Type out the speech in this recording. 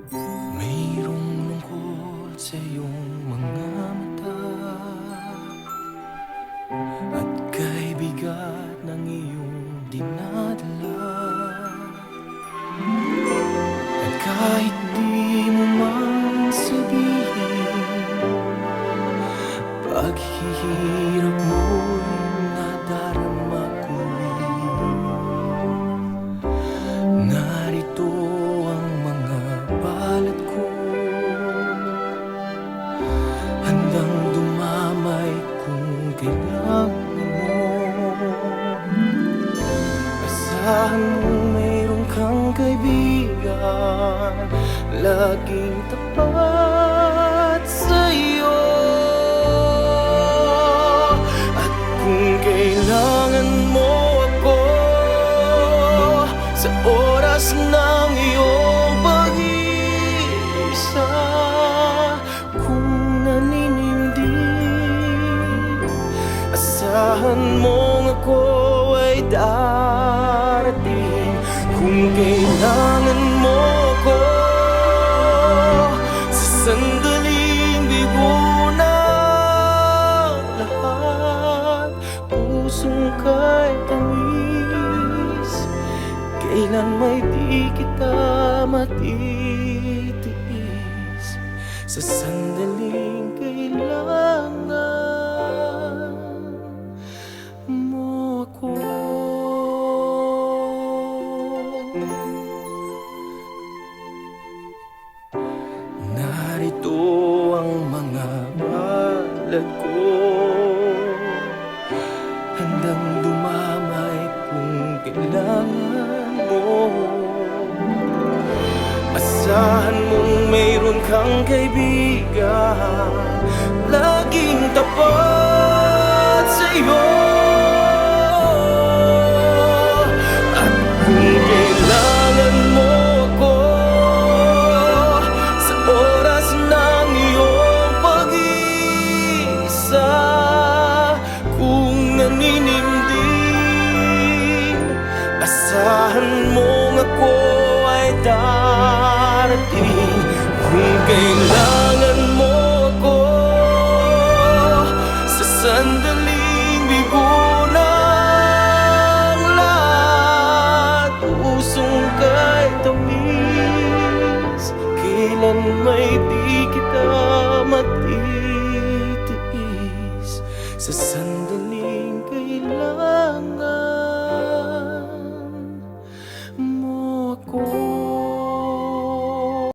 Mayroong lungkot sa iyong mga mata, at kay bigat ng iyong dinadala. At kahit di mo man sabihin, paghihirap mo'y nadarama ko rin. Narito ang mga balat ko, handang dumamay kung kailangan mo. Asahan mo mayroon kang kaibigan, laging tapat sa'yo. At kung kailangan mo ako sa oras ng iyong pag-iisa, kung naninindig, asahan mong ako ay darating. Kung kailangan mo ako sa sandaling bigo ng lahat, pusong kay tamis, kailan may di kita matitiis. Sa sandaling kailangan mo ako. Narito ang mga balat ko, handang dumamay kung kailangan mo. Asahan mong mayroon kang kaibigan, laging tapat sa'yo. At kung kailangan mo ako sa oras ng iyong pag-iisa, kung naninindig, asahan mong ako ay darating. Kung kailangan